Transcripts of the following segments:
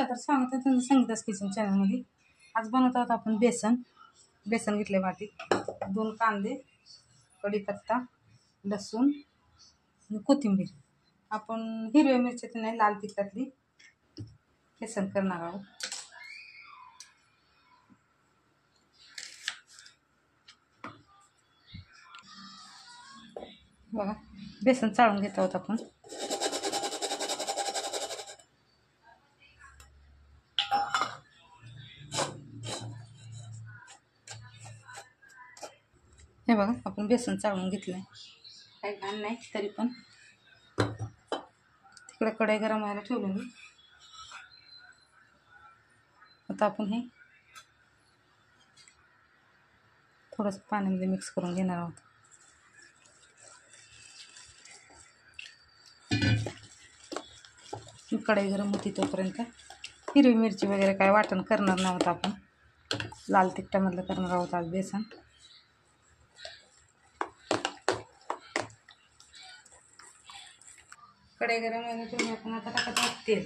आवडलं तर सांगते तुम्ही संगीता's किचन चॅनलमध्ये. आज बनवत आहोत आपण बेसन. बेसन घेतले वाटीत, 2 कांदे, कढीपत्ता, लसूण आणि कोथिंबीर. आपण हिरव्या मिरच्याची नाही, लाल तिखटातली बेसन करणार आहोत. बघा बेसन चाळून घेत आहोत आपण. हे बघा आपण बेसन चाळून घेतलंय, काही घाण नाही. तरी पण तिकडे कढई गरम व्हायला ठेवली मी. आता आपण हे थोडंसं पाण्यामध्ये मिक्स करून घेणार आहोत. कढई गरम होती तोपर्यंत हिरवी मिरची वगैरे काय वाटण करणार नव्हतं आपण. लाल तिखटामधलं करणार आहोत आज बेसन. कढई गरम व्हायला ठेवून आपण आता टाकत आहोत तेल.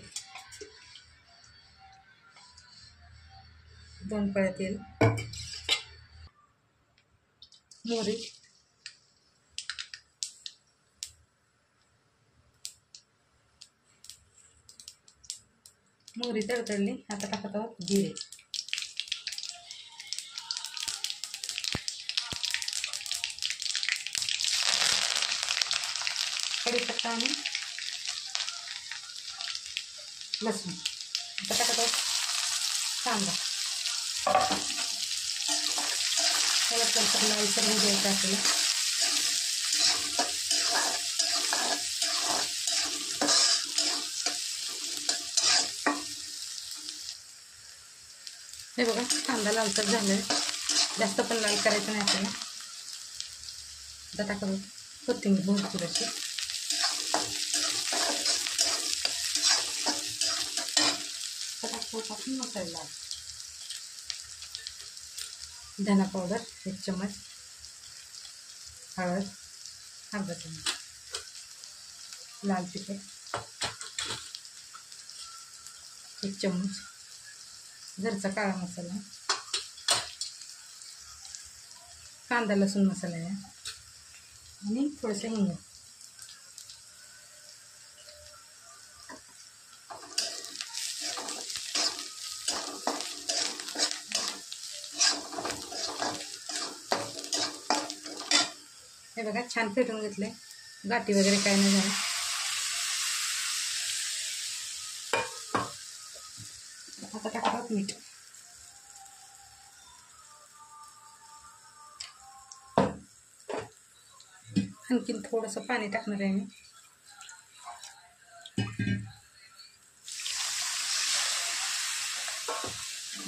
2 पळ्या तेल, मोहरी, मोहरी तडतडली. आता टाकत आहोत जिरे. कढीपत्ता आणि लसूण. आता टाकत आहोत कांदा. त्याला नंतर लालसर होऊ द्यायचं आपल्याला. हे बघा कांदा लालसर झालाय, जास्त पण लाल करायचं नाही आपल्याला. आता टाकत कोथिंबीर भरपूर अशी. आपण मसाला, धना पावडर 1 चम्मच, हळद अर्धा चम्मच, लाल तिखट 1 चम्मच, घरचा काळा मसाला, कांदा लसूण मसाला आहे आणि थोडंसं हिंग. हे बघा छान फेटून घेतले, गाठी वगैरे काय नाही झालं. आता टाकतात मीठ. आणखीन थोडंसं पाणी टाकणार आहे मी.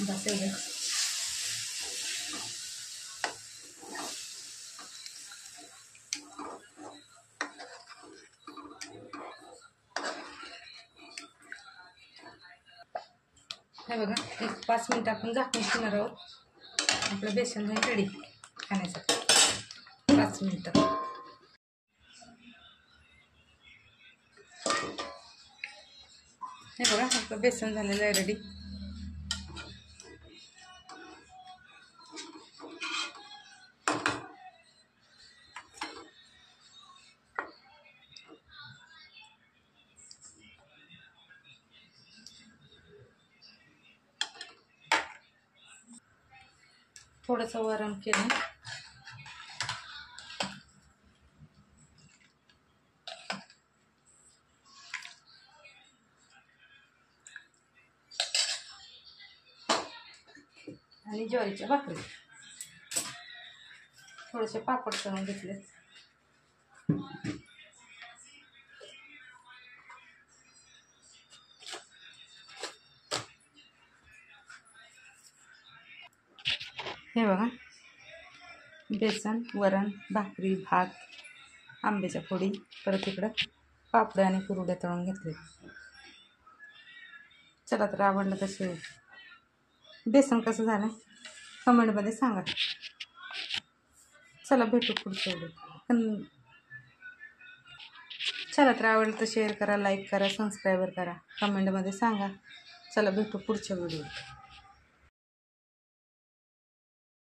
बस एवढं. हे बघा 1-5 मिनिट आपण झाकून ठेवणार आहोत. आपलं बेसन हे रेडी खाण्यासाठी. 5 मिनिटं. हे बघा आपलं बेसन झालेलं आहे रेडी. थोडंसं वरण केलं. आणि ज्वारीच्या भाकरी. थोडेसे पापड करून घेतले. हे बघा बेसन, वरण, भाकरी, भात, आंब्याच्या फोडी, परत इकडं पापड आणि कुरड्या तळून घेतले. चला तर आवडलं तसे बेसन कसं झालं कमेंटमध्ये सांगा. चला भेटू पुढच्या व्हिडिओत. चला तर आवडलं तर शेअर करा, लाईक करा, सबस्क्राईब करा, कमेंटमध्ये सांगा. चला भेटू पुढच्या व्हिडिओ.